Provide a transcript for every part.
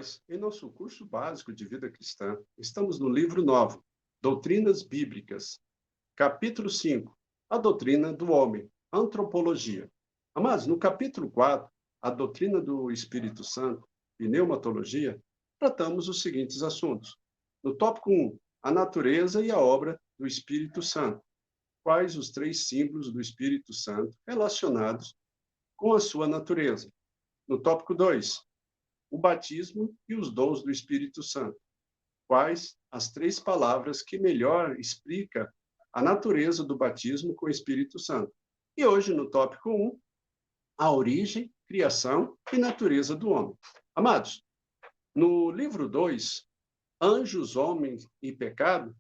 nós, em nosso curso básico de vida cristã, estamos no livro 9, Doutrinas Bíblicas, capítulo 5, a doutrina do homem, antropologia. Amados, no capítulo 4, a doutrina do Espírito Santo e pneumatologia, tratamos os seguintes assuntos. No tópico 1, a natureza e a obra do Espírito Santo. Quais os 3 símbolos do Espírito Santo relacionados com a sua natureza? No tópico 2, o batismo e os dons do Espírito Santo. Quais as 3 palavras que melhor explica a natureza do batismo com o Espírito Santo? E hoje, no tópico 1, a origem, criação e natureza do homem. Amados, no livro 2, Anjos, Homens e Pecado,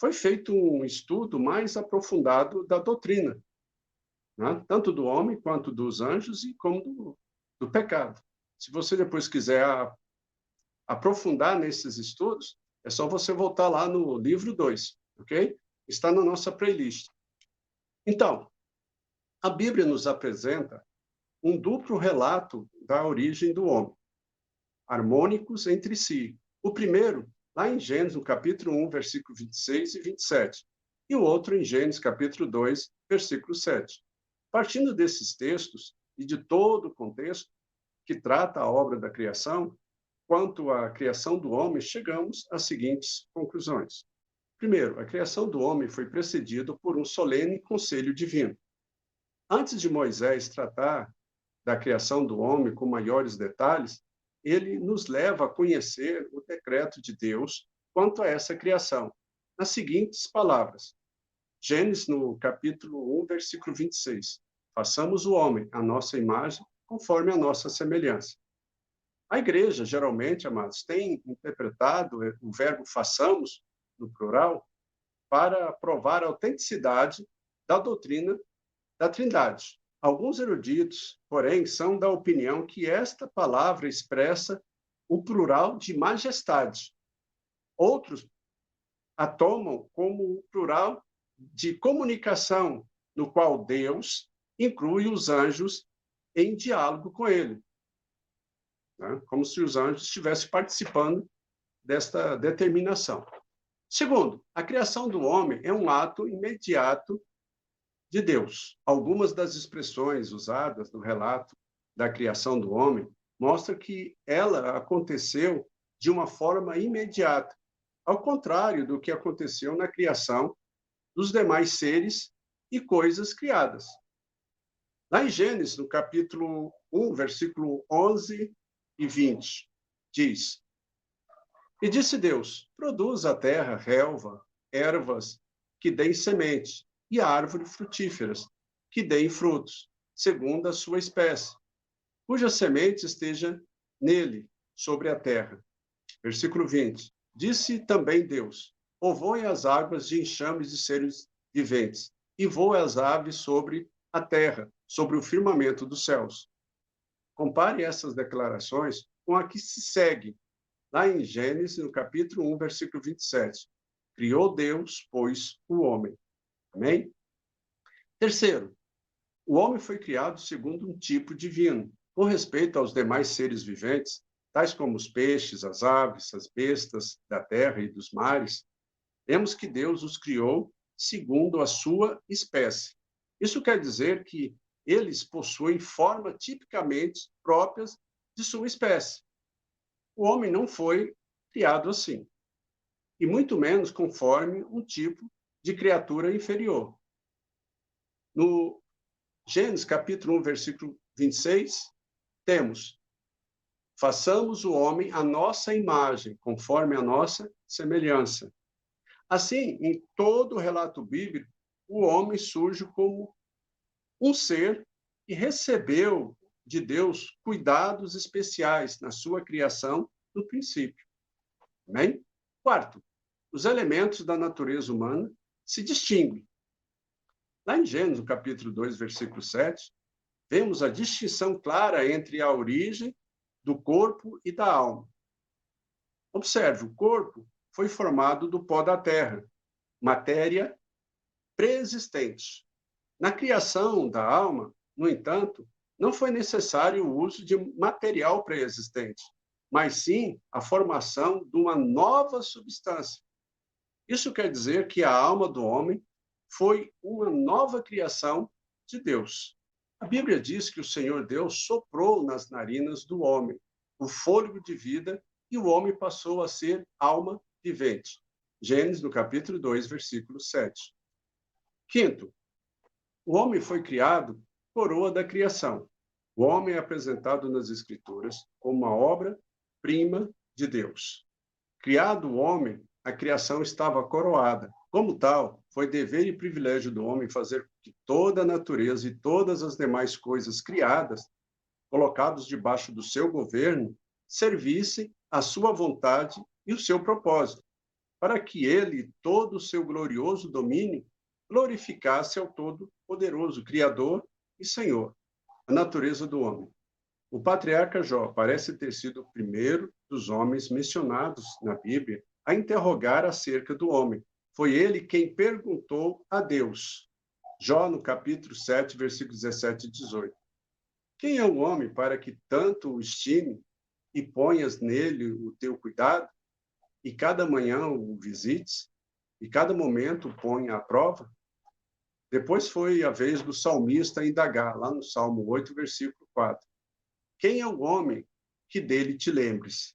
foi feito um estudo mais aprofundado da doutrina, né? Tanto do homem quanto dos anjos e como do pecado. Se você depois quiser aprofundar nesses estudos, é só você voltar lá no livro 2, ok? Está na nossa playlist. Então, a Bíblia nos apresenta um duplo relato da origem do homem, harmônicos entre si. O primeiro, lá em Gênesis, no capítulo 1, versículo 26 e 27, e o outro em Gênesis, capítulo 2, versículo 7. Partindo desses textos e de todo o contexto que trata a obra da criação, quanto à criação do homem, chegamos às seguintes conclusões. Primeiro, a criação do homem foi precedida por um solene conselho divino. Antes de Moisés tratar da criação do homem com maiores detalhes, ele nos leva a conhecer o decreto de Deus quanto a essa criação, nas seguintes palavras. Gênesis, no capítulo 1, versículo 26. Façamos o homem à nossa imagem, conforme a nossa semelhança. A igreja, geralmente, amados, tem interpretado o verbo façamos, no plural, para provar a autenticidade da doutrina da Trindade. Alguns eruditos, porém, são da opinião que esta palavra expressa o plural de majestade. Outros a tomam como o plural de comunicação, no qual Deus inclui os anjos em diálogo com ele, né? Como se os anjos estivessem participando desta determinação. Segundo, a criação do homem é um ato imediato de Deus. Algumas das expressões usadas no relato da criação do homem mostram que ela aconteceu de uma forma imediata, ao contrário do que aconteceu na criação dos demais seres e coisas criadas. Lá em Gênesis, no capítulo 1, versículo 11 e 20, diz: E disse Deus, produz a terra relva, ervas que deem semente, e árvores frutíferas, que deem frutos, segundo a sua espécie, cuja semente esteja nele, sobre a terra. Versículo 20. Disse também Deus, povoem as águas de enxames de seres viventes, e voem as aves sobre a terra, sobre o firmamento dos céus. Compare essas declarações com a que se segue, lá em Gênesis, no capítulo 1, versículo 27. Criou Deus, pois, o homem. Amém? Terceiro, o homem foi criado segundo um tipo divino, com respeito aos demais seres viventes, tais como os peixes, as aves, as bestas da terra e dos mares. Vemos que Deus os criou segundo a sua espécie. Isso quer dizer que eles possuem forma tipicamente próprias de sua espécie. O homem não foi criado assim, e muito menos conforme um tipo de criatura inferior. No Gênesis, capítulo 1, versículo 26, temos: façamos o homem à nossa imagem, conforme a nossa semelhança. Assim, em todo o relato bíblico, o homem surge como um ser que recebeu de Deus cuidados especiais na sua criação no princípio. Amém? Quarto, os elementos da natureza humana se distinguem. Lá em Gênesis, no capítulo 2, versículo 7, vemos a distinção clara entre a origem do corpo e da alma. Observe, o corpo foi formado do pó da terra, matéria pré-existente. Na criação da alma, no entanto, não foi necessário o uso de material pré-existente, mas sim a formação de uma nova substância. Isso quer dizer que a alma do homem foi uma nova criação de Deus. A Bíblia diz que o Senhor Deus soprou nas narinas do homem o fôlego de vida e o homem passou a ser alma vivente. Gênesis, no capítulo 2, versículo 7. Quinto, o homem foi criado coroa da criação. O homem é apresentado nas Escrituras como uma obra-prima de Deus. Criado o homem, a criação estava coroada. Como tal, foi dever e privilégio do homem fazer com que toda a natureza e todas as demais coisas criadas, colocados debaixo do seu governo, servissem à sua vontade e o seu propósito, para que ele, todo o seu glorioso domínio, glorificasse ao Todo-Poderoso, Criador e Senhor, a natureza do homem. O patriarca Jó parece ter sido o primeiro dos homens mencionados na Bíblia a interrogar acerca do homem. Foi ele quem perguntou a Deus. Jó, no capítulo 7, versículos 17 e 18. Quem é o homem para que tanto o estime e ponhas nele o teu cuidado, e cada manhã o visites, e cada momento o ponha à prova? Depois foi a vez do salmista indagar, lá no Salmo 8, versículo 4. Quem é o homem que dele te lembres?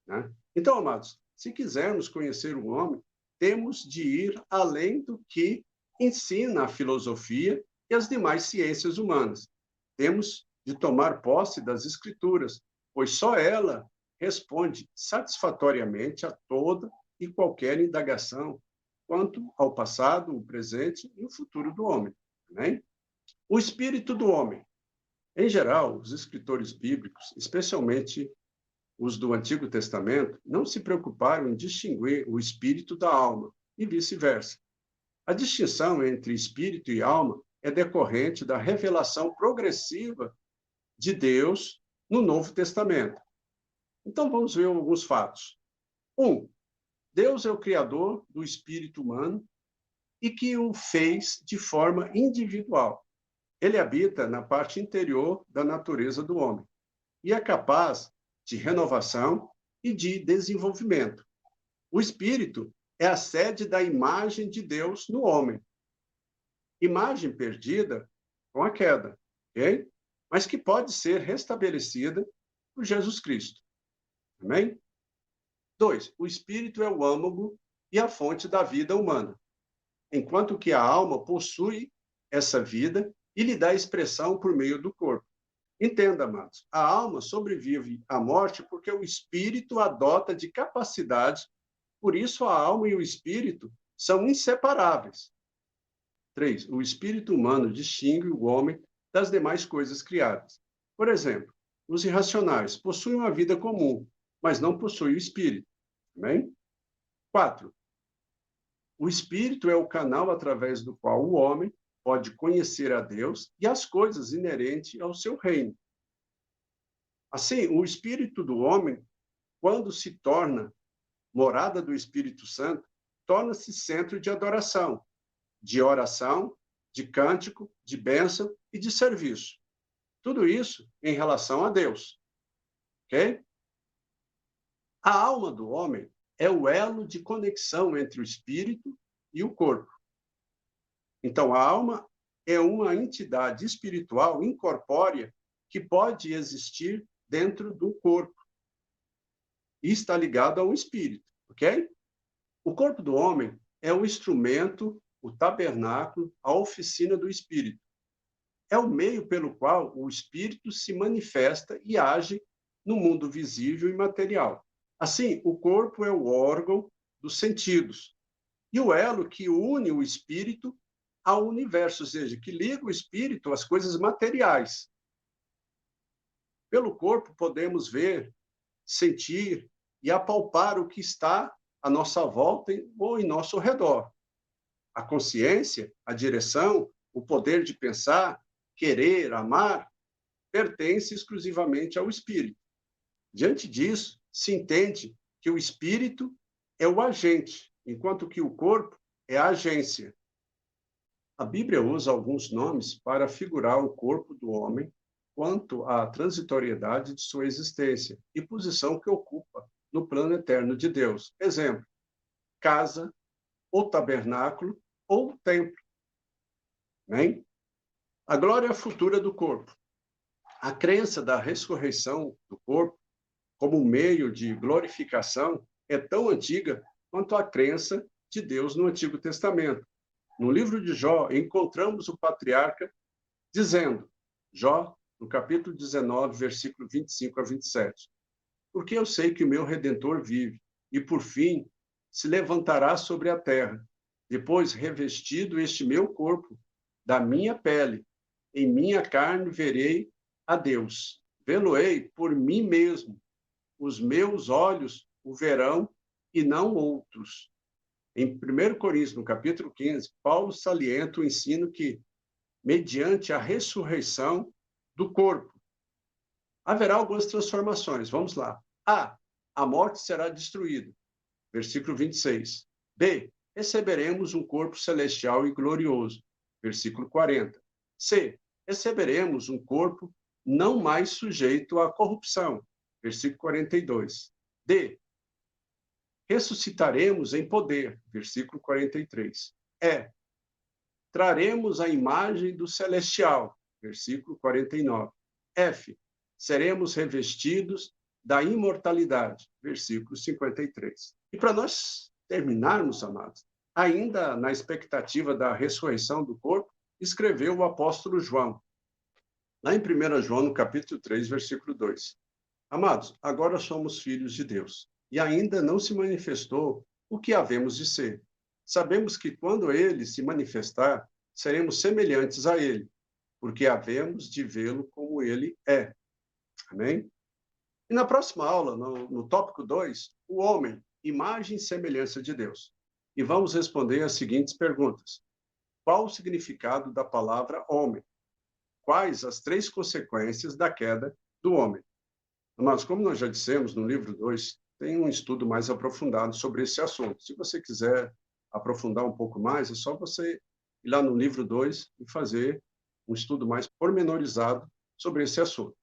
Né? Então, amados, se quisermos conhecer o homem, temos de ir além do que ensina a filosofia e as demais ciências humanas. Temos de tomar posse das Escrituras, pois só ela responde satisfatoriamente a toda e qualquer indagação quanto ao passado, o presente e o futuro do homem. Né? O espírito do homem. Em geral, os escritores bíblicos, especialmente os do Antigo Testamento, não se preocuparam em distinguir o espírito da alma e vice-versa. A distinção entre espírito e alma é decorrente da revelação progressiva de Deus no Novo Testamento. Então, vamos ver alguns fatos. 1. Deus é o criador do espírito humano e que o fez de forma individual. Ele habita na parte interior da natureza do homem e é capaz de renovação e de desenvolvimento. O espírito é a sede da imagem de Deus no homem. Imagem perdida com a queda, ok? Mas que pode ser restabelecida por Jesus Cristo. Amém? 2. O espírito é o âmago e a fonte da vida humana, enquanto que a alma possui essa vida e lhe dá expressão por meio do corpo. Entenda, amados, a alma sobrevive à morte porque o espírito a dota de capacidade, por isso a alma e o espírito são inseparáveis. 3. O espírito humano distingue o homem das demais coisas criadas. Por exemplo, os irracionais possuem uma vida comum, mas não possuem o espírito. Amém? 4. O espírito é o canal através do qual o homem pode conhecer a Deus e as coisas inerentes ao seu reino. Assim, o espírito do homem, quando se torna morada do Espírito Santo, torna-se centro de adoração, de oração, de cântico, de bênção e de serviço. Tudo isso em relação a Deus. Ok? A alma do homem é o elo de conexão entre o espírito e o corpo. Então, a alma é uma entidade espiritual incorpórea que pode existir dentro do corpo e está ligado a um espírito, ok? O corpo do homem é o instrumento, o tabernáculo, a oficina do espírito. É o meio pelo qual o espírito se manifesta e age no mundo visível e material. Assim, o corpo é o órgão dos sentidos e o elo que une o espírito ao universo, ou seja, que liga o espírito às coisas materiais. Pelo corpo podemos ver, sentir e apalpar o que está à nossa volta ou em nosso redor. A consciência, a direção, o poder de pensar, querer, amar, pertence exclusivamente ao espírito. Diante disso, se entende que o espírito é o agente, enquanto que o corpo é a agência. A Bíblia usa alguns nomes para figurar o corpo do homem quanto à transitoriedade de sua existência e posição que ocupa no plano eterno de Deus. Exemplo, casa, ou tabernáculo, ou templo. Amém? A glória futura do corpo. A crença da ressurreição do corpo como meio de glorificação é tão antiga quanto a crença de Deus no Antigo Testamento. No livro de Jó, encontramos o patriarca dizendo, Jó, no capítulo 19, versículo 25 a 27, porque eu sei que o meu Redentor vive, e por fim se levantará sobre a terra, depois revestido este meu corpo da minha pele, em minha carne verei a Deus. Vê-lo-ei por mim mesmo, os meus olhos o verão e não outros. Em 1 Coríntios, no capítulo 15, Paulo salienta o ensino que, mediante a ressurreição do corpo, haverá algumas transformações. Vamos lá. A morte será destruída. Versículo 26. B, receberemos um corpo celestial e glorioso. Versículo 40. C, receberemos um corpo não mais sujeito à corrupção. Versículo 42. D, ressuscitaremos em poder. Versículo 43. E, traremos a imagem do celestial. Versículo 49. F, seremos revestidos da imortalidade. Versículo 53. E para nós terminarmos, amados, ainda na expectativa da ressurreição do corpo, escreveu o apóstolo João, lá em 1 João, no capítulo 3, versículo 2. Amados, agora somos filhos de Deus, e ainda não se manifestou o que havemos de ser. Sabemos que quando ele se manifestar, seremos semelhantes a ele, porque havemos de vê-lo como ele é. Amém? E na próxima aula, no tópico 2, o homem, imagem e semelhança de Deus. E vamos responder as seguintes perguntas. Qual o significado da palavra homem? Quais as 3 consequências da queda do homem? Mas, como nós já dissemos no livro 2, tem um estudo mais aprofundado sobre esse assunto. Se você quiser aprofundar um pouco mais, é só você ir lá no livro 2 e fazer um estudo mais pormenorizado sobre esse assunto.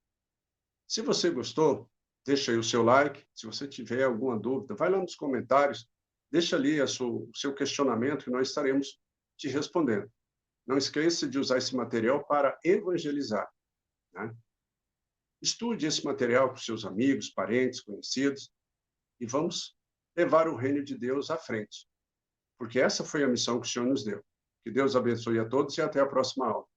Se você gostou, deixa aí o seu like. Se você tiver alguma dúvida, vai lá nos comentários, deixa ali o seu questionamento que nós estaremos te respondendo. Não esqueça de usar esse material para evangelizar, né? Estude esse material com seus amigos, parentes, conhecidos, e vamos levar o reino de Deus à frente, porque essa foi a missão que o Senhor nos deu. Que Deus abençoe a todos e até a próxima aula.